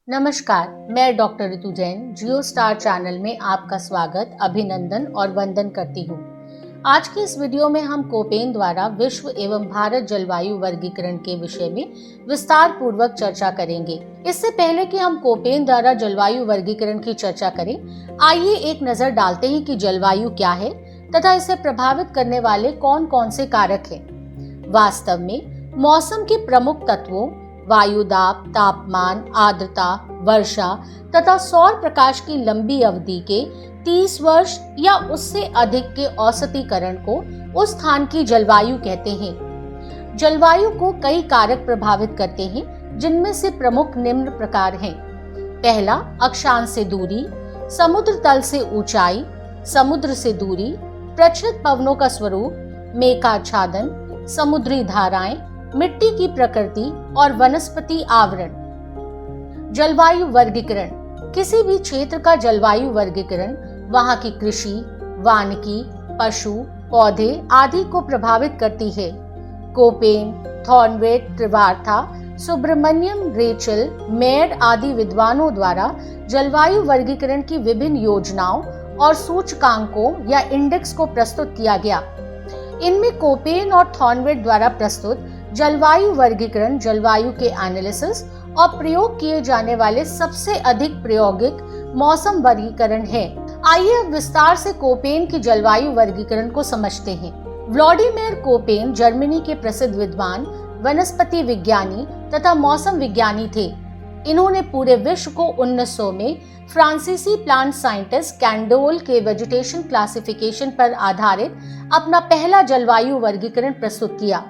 नमस्कार, मैं डॉक्टर ऋतु जैन जियो star channel में आपका स्वागत, अभिनंदन और वंदन करती हूँ। आज की इस वीडियो में हम कोपेन द्वारा विश्व एवं भारत जलवायु वर्गीकरण के विषय में विस्तार पूर्वक चर्चा करेंगे। इससे पहले कि हम कोपेन द्वारा जलवायु वर्गीकरण की चर्चा करें, आइए एक नजर डालते हैं कि जलवायु क्या है तथा इसे प्रभावित करने वाले कौन कौन से कारक हैं। वास्तव में मौसम के प्रमुख तत्वों वायु दाब, तापमान, आर्द्रता, वर्षा तथा सौर प्रकाश की लंबी अवधि के 30 वर्ष या उससे अधिक के औसतीकरण को उस स्थान की जलवायु कहते हैं। जलवायु को कई कारक प्रभावित करते हैं, जिनमें से प्रमुख निम्न प्रकार हैं। पहला, अक्षांश से दूरी, समुद्र तल से ऊंचाई, समुद्र से दूरी, प्रचलित पवनों का स्वरूप, मेघाच्छादन, समुद्री धाराएं, मिट्टी की प्रकृति और वनस्पति आवरण। जलवायु वर्गीकरण। किसी भी क्षेत्र का जलवायु वर्गीकरण वहां की कृषि, वानिकी, पशु, पौधे आदि को प्रभावित करती है। कोपेन, थॉर्नवेट, त्रिवार्था, सुब्रमण्यम, रेचल, मेयर आदि विद्वानों द्वारा जलवायु वर्गीकरण की विभिन्न योजनाओं और सूचकांकों या इंडेक्स को प्रस्तुत किया गया। इनमें कोपेन और थॉर्नवेट द्वारा प्रस्तुत जलवायु वर्गीकरण जलवायु के एनालिसिस और प्रयोग किए जाने वाले सबसे अधिक प्रायोगिक मौसम वर्गीकरण है। आइए अब विस्तार से कोपेन की जलवायु वर्गीकरण को समझते हैं। व्लादिमीर कोपेन जर्मनी के प्रसिद्ध विद्वान, वनस्पति विज्ञानी तथा मौसम विज्ञानी थे। इन्होंने पूरे विश्व को 1900 में फ्रांसीसी प्लांट साइंटिस्ट कैंडोल के वेजिटेशन क्लासिफिकेशन पर आधारित अपना पहला जलवायु वर्गीकरण प्रस्तुत किया।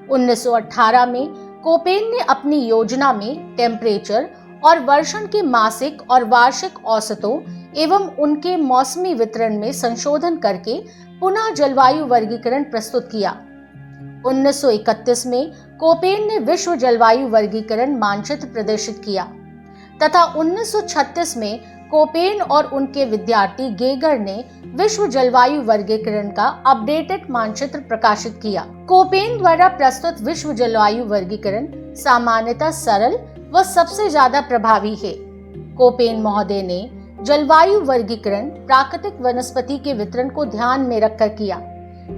1918 में कोपेन ने अपनी योजना में टेम्परेचर और वर्षण के मासिक और वार्षिक औसतों एवं उनके मौसमी वितरण में संशोधन करके पुनः जलवायु वर्गीकरण प्रस्तुत किया। 1931 में कोपेन ने विश्व जलवायु वर्गीकरण मानचित्र प्रदर्शित किया तथा 1936 में कोपेन और उनके विद्यार्थी गेगर ने विश्व जलवायु वर्गीकरण का अपडेटेड मानचित्र प्रकाशित किया। कोपेन द्वारा प्रस्तुत विश्व जलवायु वर्गीकरण सामान्यतः सरल व सबसे ज्यादा प्रभावी है। कोपेन महोदय ने जलवायु वर्गीकरण प्राकृतिक वनस्पति के वितरण को ध्यान में रखकर किया,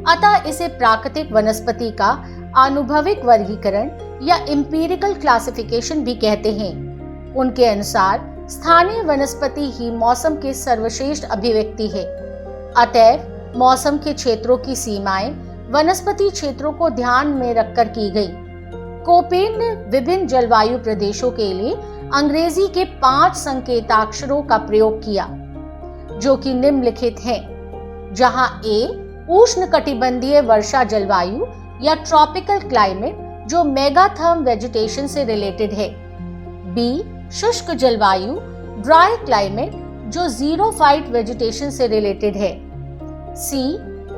अतः इसे प्राकृतिक वनस्पति का आनुभविक वर्गीकरण या एम्पिरिकल क्लासिफिकेशन भी कहते हैं। उनके अनुसार स्थानीय वनस्पति ही मौसम के सर्वश्रेष्ठ अभिव्यक्ति है। अतएव मौसम के क्षेत्रों की सीमाएं वनस्पति क्षेत्रों को ध्यान में रखकर की गई। कोपेन ने विभिन्न जलवायु प्रदेशों के लिए अंग्रेजी के 5 संकेताक्षरों का प्रयोग किया, जो कि निम्नलिखित हैं। जहां ए उष्णकटिबंधीय वर्षा जलवायु या ट्रॉपिकल क्लाइमेट जो मेगाथर्म वेजिटेशन से रिलेटेड है। बी शुष्क जलवायु ड्राई क्लाइमेट जो जीरोफाइट वेजिटेशन से रिलेटेड है। सी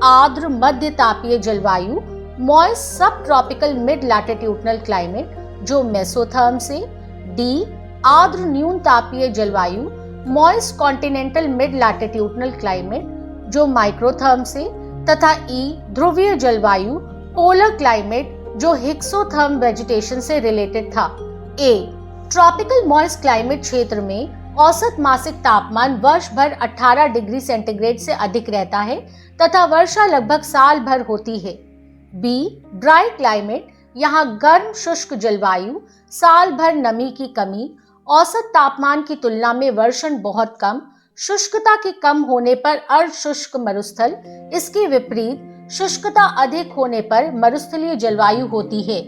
आर्द्र मध्य तापीय जलवायु मॉइस्ट सब ट्रॉपिकल मिड लैटिट्यूडनल क्लाइमेट जो मेसोथर्म से। डी आर्द्र न्यून तापीय जलवायु moist continental mid latitudinal climate जो माइक्रोथर्म से। तथा ई ध्रुवीय जलवायु पोलर क्लाइमेट जो हिक्सोथर्म वेजिटेशन से रिलेटेड था। ए ट्रॉपिकल मॉइस्ट क्लाइमेट क्षेत्र में औसत मासिक तापमान वर्ष भर 18 डिग्री सेंटीग्रेड से अधिक रहता है तथा वर्षा लगभग साल भर होती है। बी ड्राई क्लाइमेट यहाँ गर्म शुष्क जलवायु, साल भर नमी की कमी, औसत तापमान की तुलना में वर्षण बहुत कम, शुष्कता के कम होने पर अर्ध शुष्क मरुस्थल, इसके विपरीत शुष्कता अधिक होने पर मरुस्थलीय जलवायु होती है।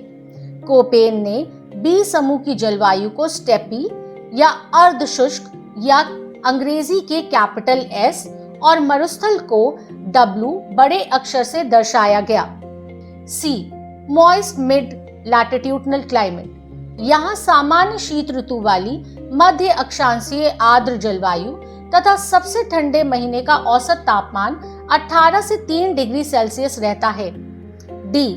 कोपेन ने बी समूह की जलवायु को स्टेपी या अर्ध शुष्क या अंग्रेजी के कैपिटल एस और मरुस्थल को डब्ल्यू बड़े अक्षर से दर्शाया गया। सी मॉइस्ट मिड लैटिट्यूडनल क्लाइमेट यहाँ सामान्य शीत ऋतु वाली मध्य अक्षांशीय आर्द्र जलवायु तथा सबसे ठंडे महीने का औसत तापमान 18 से 3 डिग्री सेल्सियस रहता है। डी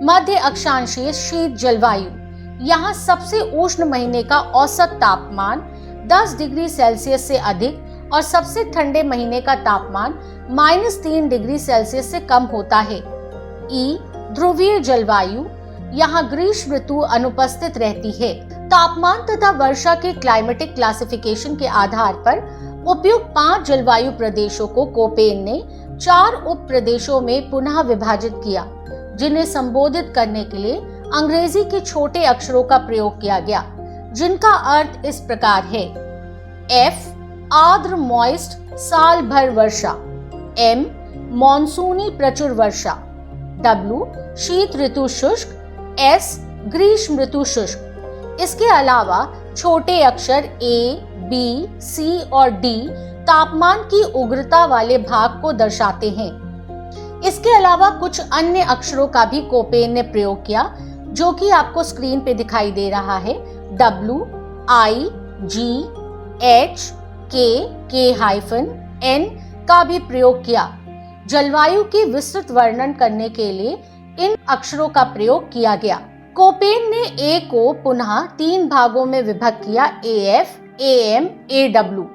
मध्य अक्षांशीय शीत जलवायु यहाँ सबसे उष्ण महीने का औसत तापमान 10 डिग्री सेल्सियस से अधिक और सबसे ठंडे महीने का तापमान -3 डिग्री सेल्सियस से कम होता है। ई ध्रुवीय जलवायु यहाँ ग्रीष्म ऋतु अनुपस्थित रहती है तापमान तथा वर्षा के क्लाइमेटिक क्लासिफिकेशन के आधार पर उपयुक्त 5 जलवायु प्रदेशों को कोपेन ने 4 उप प्रदेशों में पुनः विभाजित किया, जिन्हें संबोधित करने के लिए अंग्रेजी के छोटे अक्षरों का प्रयोग किया गया, जिनका अर्थ इस प्रकार है: F आर्द्र मॉइस्ट साल भर वर्षा, M मॉनसूनी प्रचुर वर्षा, W शीत ऋतु शुष्क, S ग्रीष्म ऋतु शुष्क। इसके अलावा छोटे अक्षर A, B, C और D तापमान की उग्रता वाले भाग को दर्शाते हैं। इसके अलावा कुछ अन्य अक्षरों का भी कोपेन ने प्रयोग किया, जो कि आपको स्क्रीन पे दिखाई दे रहा है। W, I, G, H, K, K-N का भी प्रयोग किया। जलवायु की विस्तृत वर्णन करने के लिए इन अक्षरों का प्रयोग किया गया। कोपेन ने A को पुनः 3 भागों में विभक्त किया: AF, AM, AW।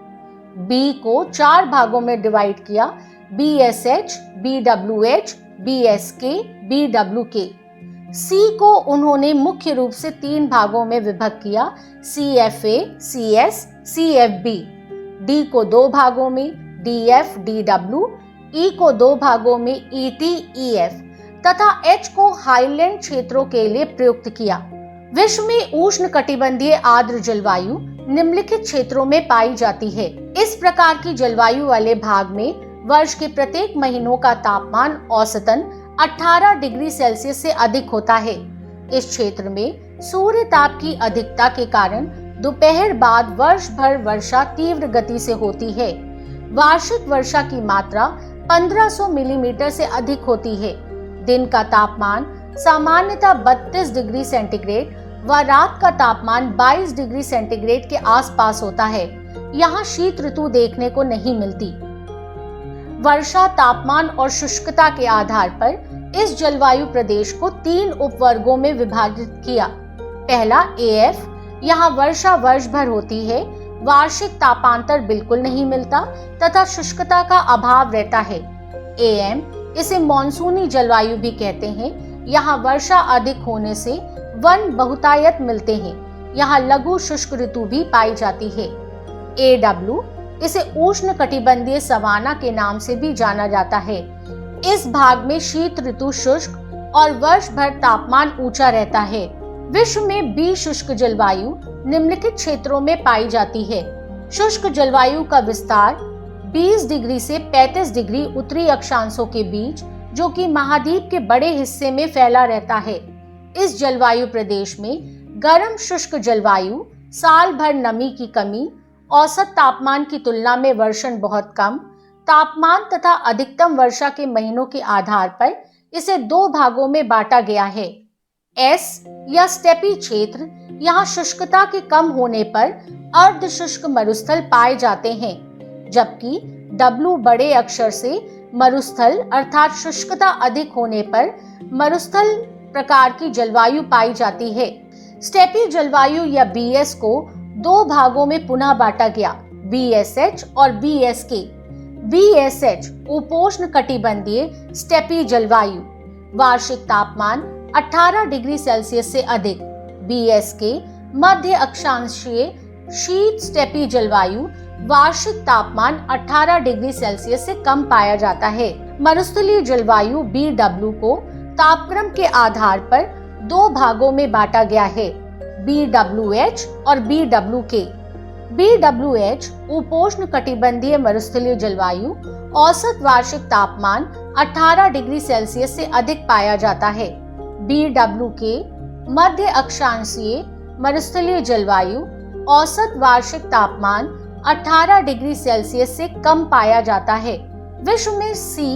B को 4 भागों में डिवाइड किया: BSH, BWH, BSK, BWK। C को उन्होंने मुख्य रूप से 3 भागों में विभक्त किया: CFA, CS, CFB। D को 2 भागों में: DF, DW। E को 2 भागों में: ET, EF तथा H को हाईलैंड क्षेत्रों के लिए प्रयुक्त किया। विश्व में उष्ण कटिबंधीय आर्द्र जलवायु निम्नलिखित क्षेत्रों में पाई जाती है। इस प्रकार की जलवायु वाले भाग में वर्ष के प्रत्येक महीनों का तापमान औसतन 18 डिग्री सेल्सियस से अधिक होता है। इस क्षेत्र में सूर्य ताप की अधिकता के कारण दोपहर बाद वर्ष भर वर्षा तीव्र गति से होती है। वार्षिक वर्षा की मात्रा 1500 मिलीमीटर से अधिक होती है। दिन का तापमान सामान्यतः 32 डिग्री सेंटीग्रेड व रात का तापमान 22 डिग्री सेंटीग्रेड के आसपास होता है। यहाँ शीत ऋतु देखने को नहीं मिलती। वर्षा, तापमान और शुष्कता के आधार पर इस जलवायु प्रदेश को 3 उपवर्गों में विभाजित किया। पहला AF, यहाँ वर्षा वर्ष भर होती है, वार्षिक तापांतर बिल्कुल नहीं मिलता तथा शुष्कता का अभाव रहता है। AM, इसे मॉनसूनी जलवायु भी कहते हैं। यहाँ वर्षा अधिक होने से वन बहुतायत मिलते हैं। यहाँ लघु शुष्क ऋतु भी पाई जाती है। AW, इसे उष्ण कटिबंधीय सवाना के नाम से भी जाना जाता है। इस भाग में शीत ऋतु शुष्क और वर्ष भर तापमान ऊंचा रहता है। विश्व में B शुष्क जलवायु निम्नलिखित क्षेत्रों में पाई जाती है। शुष्क जलवायु का विस्तार 20 डिग्री से 35 डिग्री उत्तरी अक्षांशों के बीच, जो कि महाद्वीप के बड़े हिस्से में फैला रहता है। इस जलवायु प्रदेश में गर्म शुष्क जलवायु, साल भर नमी की कमी, औसत तापमान की तुलना में वर्षण बहुत कम, तापमान तथा अधिकतम वर्षा के महीनों के आधार पर इसे 2 भागों में बांटा गया है। S या स्टेपी क्षेत्र, यहाँ शुष्कता के कम होने पर अर्ध शुष्क मरुस्थल पाए जाते हैं, जबकि W बड़े अक्षर से मरुस्थल अर्थात शुष्कता अधिक होने पर मरुस्थल प्रकार की जलवायु पाई जाती है। स्टेपी जलवायु या BS को 2 भागों में पुनः बांटा गया: BSH और BSK। BSH उपोष्ण कटिबंधीय स्टेपी जलवायु, वार्षिक तापमान 18 डिग्री सेल्सियस से अधिक। BSK मध्य अक्षांशीय शीत स्टेपी जलवायु, वार्षिक तापमान 18 डिग्री सेल्सियस से कम पाया जाता है। मरुस्थलीय जलवायु BW को तापक्रम के आधार पर 2 भागों में बांटा गया है: BWH और BWK। BWH उपोष्ण कटिबंधीय मरुस्थलीय जलवायु, औसत वार्षिक तापमान 18 डिग्री सेल्सियस से अधिक पाया जाता है। BWK मध्य अक्षांशीय मरुस्थलीय जलवायु, औसत वार्षिक तापमान 18 डिग्री सेल्सियस से कम पाया जाता है। विश्व में C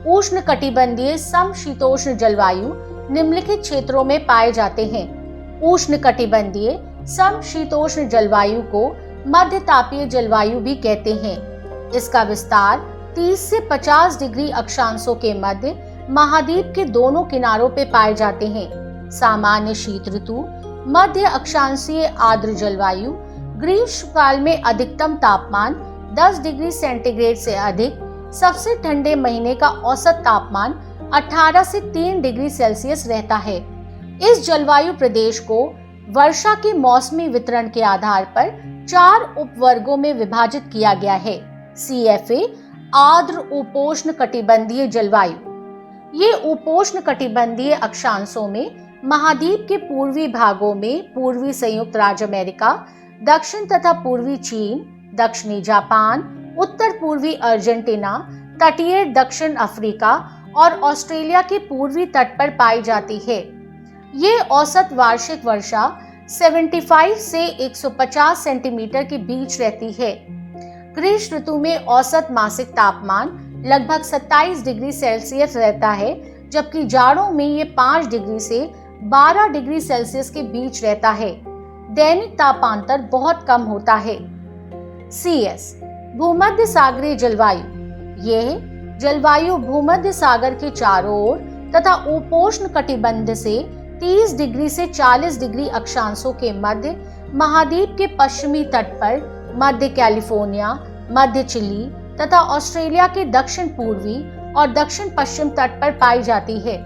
उष्ण कटिबंधीय समशीतोष्ण जलवायु निम्नलिखित क्षेत्रों में पाए जाते हैं। उष्ण कटिबंधीय समशीतोष्ण जलवायु को मध्य तापीय जलवायु भी कहते हैं। इसका विस्तार 30 से 50 डिग्री अक्षांशों के मध्य महाद्वीप के दोनों किनारों पे पाए जाते हैं। सामान्य शीत ऋतु, मध्य अक्षांशीय आर्द्र जलवायु, ग्रीष्मकाल में अधिकतम तापमान 10 डिग्री सेंटीग्रेड से अधिक, सबसे ठंडे महीने का औसत तापमान 18 से 3 डिग्री सेल्सियस रहता है। इस जलवायु प्रदेश को वर्षा के मौसमी वितरण के आधार पर 4 उपवर्गों में विभाजित किया गया है। CFA आर्द्र उपोष्ण कटिबंधीय जलवायु। ये उपोष्ण कटिबंधीय अक्षांशों में महाद्वीप के पूर्वी भागों में पूर्वी संयुक्त राज्य अमेरिका, दक्षिण तथा पूर्वी चीन, दक्षिणी जापान, उत्तर पूर्वी अर्जेंटीना, तटीय दक्षिण अफ्रीका और ऑस्ट्रेलिया के पूर्वी तट पर पाई जाती है। ये औसत वार्षिक वर्षा 75 से 150 सेंटीमीटर के बीच रहती है। ग्रीष्म ऋतु में औसत मासिक तापमान लगभग 27 डिग्री सेल्सियस रहता है, जबकि जाड़ों में ये 5 डिग्री से 12 डिग्री सेल्सियस के बीच रहता है। दैनिक तापांतर बहुत कम होता है। CS भूमध्य सागरीय जलवायु। यह जलवायु भूमध्य सागर के चारों ओर तथा उपोष्ण कटिबंध से 30 डिग्री से 40 डिग्री अक्षांशों के मध्य महाद्वीप के पश्चिमी तट पर मध्य कैलिफोर्निया, मध्य चिली तथा ऑस्ट्रेलिया के दक्षिण पूर्वी और दक्षिण पश्चिम तट पर पाई जाती है।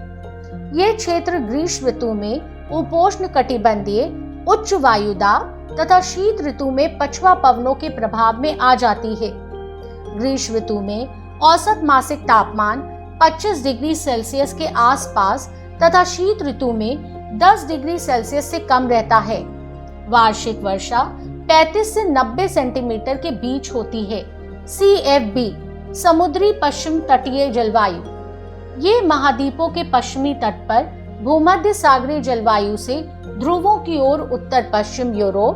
ये क्षेत्र ग्रीष्म ऋतु में उपोष्ण कटिबंधीय उच्च वायुदाब तथा शीत ऋतु में पछुआ पवनों के प्रभाव में आ जाती है। ग्रीष्म ऋतु में औसत मासिक तापमान 25 डिग्री सेल्सियस के आसपास तथा शीत ऋतु में 10 डिग्री सेल्सियस से कम रहता है। वार्षिक वर्षा 35 से 90 सेंटीमीटर के बीच होती है। CFB समुद्री पश्चिम तटीय जलवायु। ये महाद्वीपों के पश्चिमी तट पर भूमध्य सागरीय जलवायु से ध्रुवों की ओर उत्तर पश्चिम यूरोप,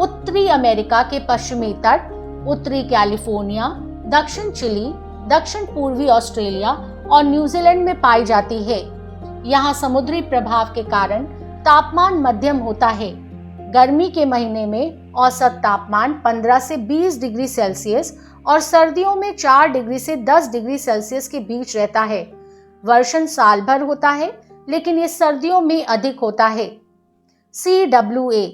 उत्तरी अमेरिका के पश्चिमी तट, उत्तरी कैलिफोर्निया, दक्षिण चिली, दक्षिण पूर्वी ऑस्ट्रेलिया और न्यूजीलैंड में पाई जाती है। यहाँ समुद्री प्रभाव के कारण तापमान मध्यम होता है। गर्मी के महीने में औसत तापमान 15 से 20 डिग्री सेल्सियस और सर्दियों में 4 डिग्री से 10 डिग्री सेल्सियस के बीच रहता है। वर्षण साल भर होता है, लेकिन ये सर्दियों में अधिक होता है। CWA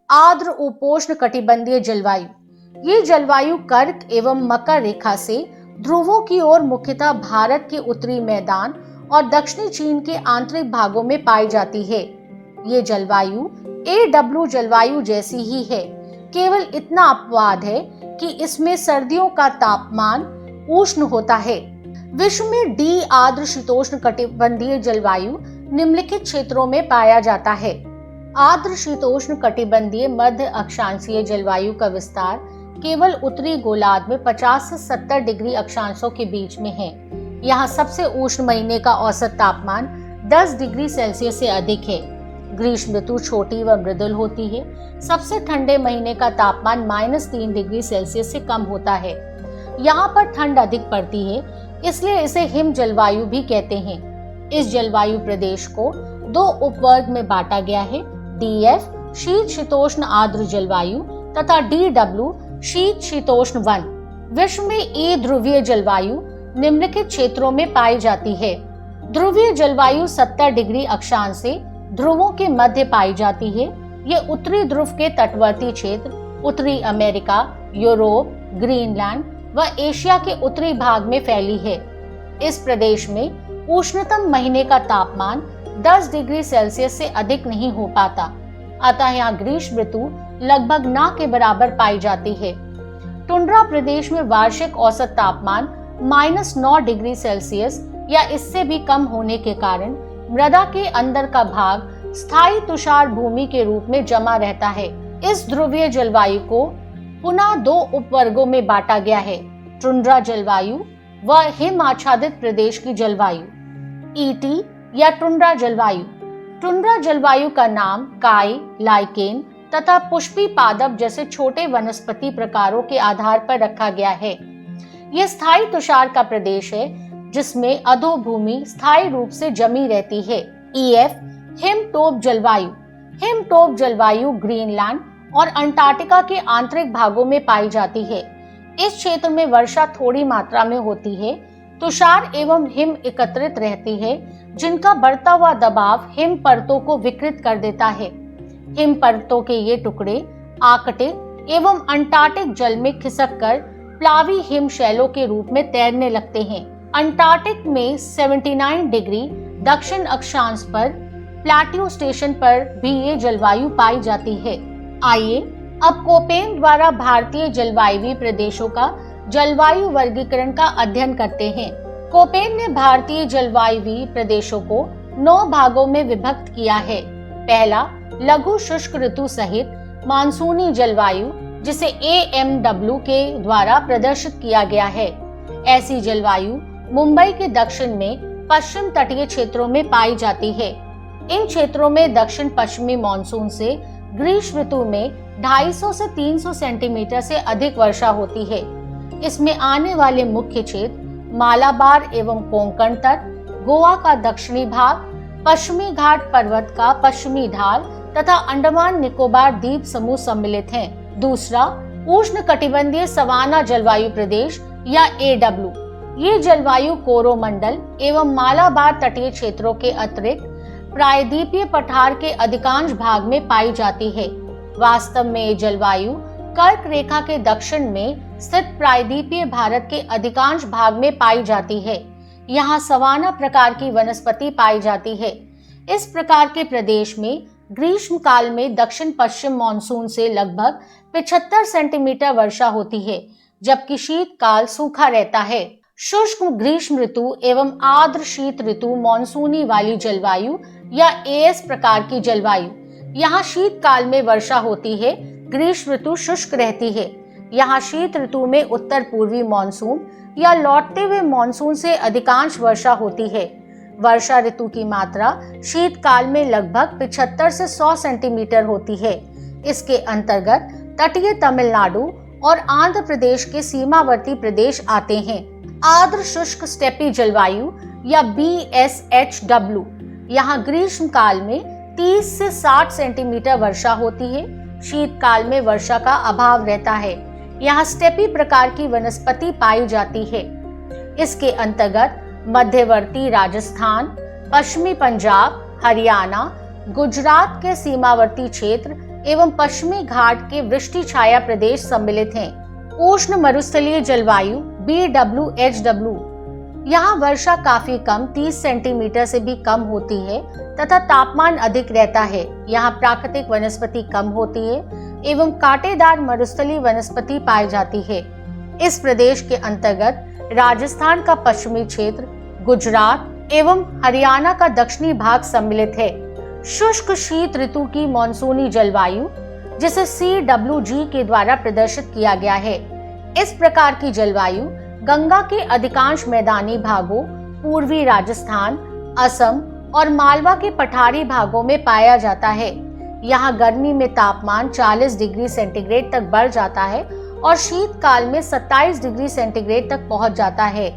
आर्द्र उपोष्ण कटिबंधीय जलवायु। ये जलवायु कर्क एवं मकर रेखा से ध्रुवों की ओर मुख्यतः भारत के उत्तरी मैदान और दक्षिणी चीन के आंतरिक भागों में पाई जाती है। ये जलवायु AW जलवायु जैसी ही है, केवल इतना अपवाद है कि इसमें सर्दियों का तापमान उष्ण होता है। विश्व में D आर्द्र शीतोष्ण कटिबंधीय जलवायु निम्नलिखित क्षेत्रों में पाया जाता है। आर्द्र शीतोष्ण कटिबंधीय मध्य अक्षांशीय जलवायु का विस्तार केवल उत्तरी गोलार्ध में 50 से 70 डिग्री अक्षांशों के बीच में है। यहाँ सबसे उष्ण महीने का औसत तापमान 10 डिग्री सेल्सियस से अधिक है। ग्रीष्म ऋतु छोटी व मृदुल होती है। सबसे ठंडे महीने का तापमान -3 डिग्री सेल्सियस से कम होता है। यहाँ पर ठंड अधिक पड़ती है, इसलिए इसे हिम जलवायु भी कहते हैं। इस जलवायु प्रदेश को 2 उपवर्ग में बांटा गया है। DF शीत शीतोष्ण आर्द्र जलवायु तथा DW शीत शीतोष्ण वन। विश्व में A ध्रुवीय जलवायु निम्नलिखित क्षेत्रों में पाई जाती है। ध्रुवीय जलवायु 70 डिग्री अक्षांश से ध्रुवों के मध्य पाई जाती है। ये उत्तरी ध्रुव के तटवर्ती क्षेत्र, उत्तरी अमेरिका, यूरोप, ग्रीनलैंड व एशिया के उत्तरी भाग में फैली है। इस प्रदेश में उष्णतम महीने का तापमान 10 डिग्री सेल्सियस से अधिक नहीं हो पाता, अतः यहाँ ग्रीष्म ऋतु लगभग न के बराबर पाई जाती है। टुंड्रा प्रदेश में वार्षिक औसत तापमान -9 डिग्री सेल्सियस या इससे भी कम होने के कारण मृदा के अंदर का भाग स्थायी तुषार भूमि के रूप में जमा रहता है। इस ध्रुवीय जलवायु को पुनः 2 उपवर्गों में बांटा गया है, टुंड्रा जलवायु व हिम आच्छादित प्रदेश की जलवायु। ET या टुंड्रा जलवायु। टुंड्रा जलवायु का नाम काई, लाइकेन तथा पुष्पी पादप जैसे छोटे वनस्पति प्रकारों के आधार पर रखा गया है। यह स्थायी तुषार का प्रदेश है, जिसमें अधोभूमि स्थायी रूप से जमी रहती है। EF हिमटोप जलवायु। हिमटोप जलवायु ग्रीनलैंड और अंटार्कटिका के आंतरिक भागों में पाई जाती है। इस क्षेत्र में वर्षा थोड़ी मात्रा में होती है। तुषार एवं हिम एकत्रित रहती है, जिनका बढ़ता हुआ दबाव हिम परतों को विकृत कर देता है। हिम परतों के ये टुकड़े आर्कटिक एवं अंटार्कटिक जल में खिसककर प्लावी हिम शैलों के रूप में तैरने लगते हैं। अंटार्कटिक में 79 डिग्री दक्षिण अक्षांश पर प्लेट्यू स्टेशन पर भी ये जलवायु पाई जाती है। आइए अब कोपेन द्वारा भारतीय जलवायु प्रदेशों का जलवायु वर्गीकरण का अध्ययन करते हैं। कोपेन ने भारतीय जलवायु प्रदेशों को 9 भागों में विभक्त किया है। पहला, लघु शुष्क ऋतु सहित मानसूनी जलवायु, जिसे AMW के द्वारा प्रदर्शित किया गया है। ऐसी जलवायु मुंबई के दक्षिण में पश्चिम तटीय क्षेत्रों में पाई जाती है। इन क्षेत्रों में दक्षिण पश्चिमी मानसून से ग्रीष्म ऋतु में 250 से 300 सेंटीमीटर से अधिक वर्षा होती है। इसमें आने वाले मुख्य क्षेत्र मालाबार एवं कोंकण तट, गोवा का दक्षिणी भाग, पश्चिमी घाट पर्वत का पश्चिमी ढाल तथा अंडमान निकोबार द्वीप समूह सम्मिलित हैं। दूसरा, उष्ण कटिबंधीय सवाना जलवायु प्रदेश या AW। ये जलवायु कोरोमंडल एवं मालाबार तटीय क्षेत्रों के अतिरिक्त प्रायद्वीपीय पठार के अधिकांश भाग में पाई जाती है। वास्तव में ये जलवायु कर्क रेखा के दक्षिण में स्थित प्रायद्वीपीय भारत के अधिकांश भाग में पाई जाती है। यहाँ सवाना प्रकार की वनस्पति पाई जाती है। इस प्रकार के प्रदेश में ग्रीष्म काल में दक्षिण पश्चिम मानसून से लगभग 75 सेंटीमीटर वर्षा होती है, जबकि शीतकाल सूखा रहता है। शुष्क ग्रीष्म ऋतु एवं आर्द्र शीत ऋतु मानसूनी वाली जलवायु या AS प्रकार की जलवायु। यहाँ शीतकाल में वर्षा होती है, ग्रीष्म ऋतु शुष्क रहती है। यहाँ शीत ऋतु में उत्तर पूर्वी मानसून या लौटते हुए मानसून से अधिकांश वर्षा होती है। वर्षा ऋतु की मात्रा शीतकाल में लगभग 75 से 100 सेंटीमीटर होती है। इसके अंतर्गत तटीय तमिलनाडु और आंध्र प्रदेश के सीमावर्ती प्रदेश आते हैं। आर्द्र शुष्क स्टेपी जलवायु या BSHW। यहाँ ग्रीष्म काल में 30 से 60 सेंटीमीटर वर्षा होती है। शीतकाल में वर्षा का अभाव रहता है। यहाँ स्टेपी प्रकार की वनस्पति पाई जाती है। इसके अंतर्गत मध्यवर्ती राजस्थान, पश्चिमी पंजाब, हरियाणा, गुजरात के सीमावर्ती क्षेत्र एवं पश्चिमी घाट के वृष्टि छाया प्रदेश सम्मिलित हैं। उष्ण मरुस्थलीय जलवायु BWHW। यहाँ वर्षा काफी कम 30 सेंटीमीटर से भी कम होती है तथा तापमान अधिक रहता है। यहाँ प्राकृतिक वनस्पति कम होती है एवं कांटेदार मरुस्थलीय वनस्पति पाई जाती है। इस प्रदेश के अंतर्गत राजस्थान का पश्चिमी क्षेत्र, गुजरात एवं हरियाणा का दक्षिणी भाग सम्मिलित है। शुष्क शीत ऋतु की मानसूनी जलवायु, जिसे CWG के द्वारा प्रदर्शित किया गया है। इस प्रकार की जलवायु गंगा के अधिकांश मैदानी भागों, पूर्वी राजस्थान, असम और मालवा के पठारी भागों में पाया जाता है। यहाँ गर्मी में तापमान 40 डिग्री सेंटीग्रेड तक बढ़ जाता है और शीतकाल में 27 डिग्री सेंटीग्रेड तक पहुँच जाता है।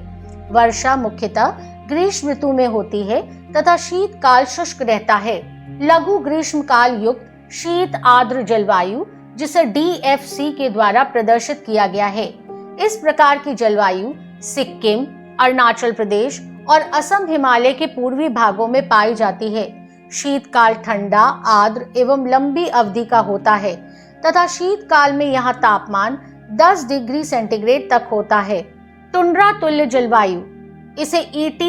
वर्षा मुख्यतः ग्रीष्म ऋतु में होती है तथा शीतकाल शुष्क रहता है। लघु ग्रीष्म काल युक्त शीत आर्द्र जलवायु, जिसे DFC के द्वारा प्रदर्शित किया गया है। इस प्रकार की जलवायु सिक्किम, अरुणाचल प्रदेश और असम हिमालय के पूर्वी भागों में पाई जाती है। शीतकाल ठंडा, आर्द्र एवं लंबी अवधि का होता है तथा शीतकाल में यहाँ तापमान 10 डिग्री सेंटीग्रेड तक होता है। टुंड्रा तुल्य जलवायु, इसे ET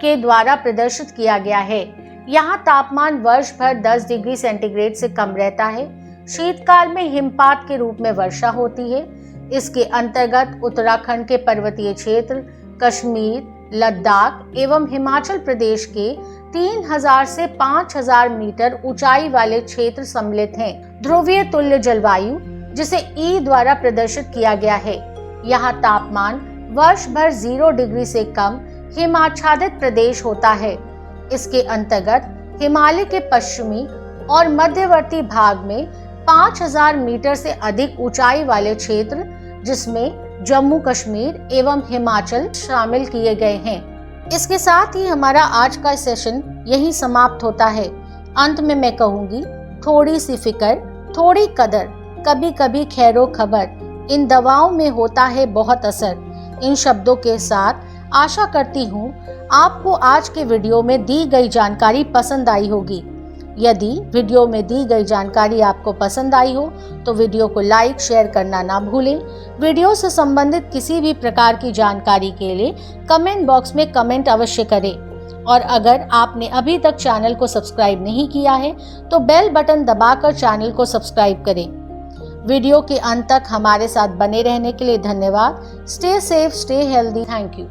के द्वारा प्रदर्शित किया गया है। यहाँ तापमान वर्ष भर 10 डिग्री सेंटीग्रेड से कम रहता है। शीतकाल में हिमपात के रूप में वर्षा होती है। इसके अंतर्गत उत्तराखंड के पर्वतीय क्षेत्र, कश्मीर, लद्दाख एवं हिमाचल प्रदेश के 3000 से 5000 मीटर ऊंचाई वाले क्षेत्र सम्मिलित हैं। ध्रुवीय तुल्य जलवायु, जिसे E द्वारा प्रदर्शित किया गया है। यहाँ तापमान वर्ष भर 0 डिग्री से कम हिमाच्छादित प्रदेश होता है। इसके अंतर्गत हिमालय के पश्चिमी और मध्यवर्ती भाग में 5000 मीटर से अधिक ऊंचाई वाले क्षेत्र, जिसमें जम्मू कश्मीर एवं हिमाचल शामिल किए गए हैं। इसके साथ ही हमारा आज का सेशन यही समाप्त होता है। अंत में मैं कहूँगी, थोड़ी सी फिक्र, थोड़ी कदर, कभी कभी खैरो खबर, इन दवाओं में होता है बहुत असर। इन शब्दों के साथ आशा करती हूँ आपको आज के वीडियो में दी गई जानकारी पसंद आई होगी। यदि वीडियो में दी गई जानकारी आपको पसंद आई हो तो वीडियो को लाइक शेयर करना ना भूलें। वीडियो से संबंधित किसी भी प्रकार की जानकारी के लिए कमेंट बॉक्स में कमेंट अवश्य करें और अगर आपने अभी तक चैनल को सब्सक्राइब नहीं किया है तो बेल बटन दबाकर चैनल को सब्सक्राइब करें। वीडियो के अंत तक हमारे साथ बने रहने के लिए धन्यवाद। Stay safe, stay healthy. Thank you.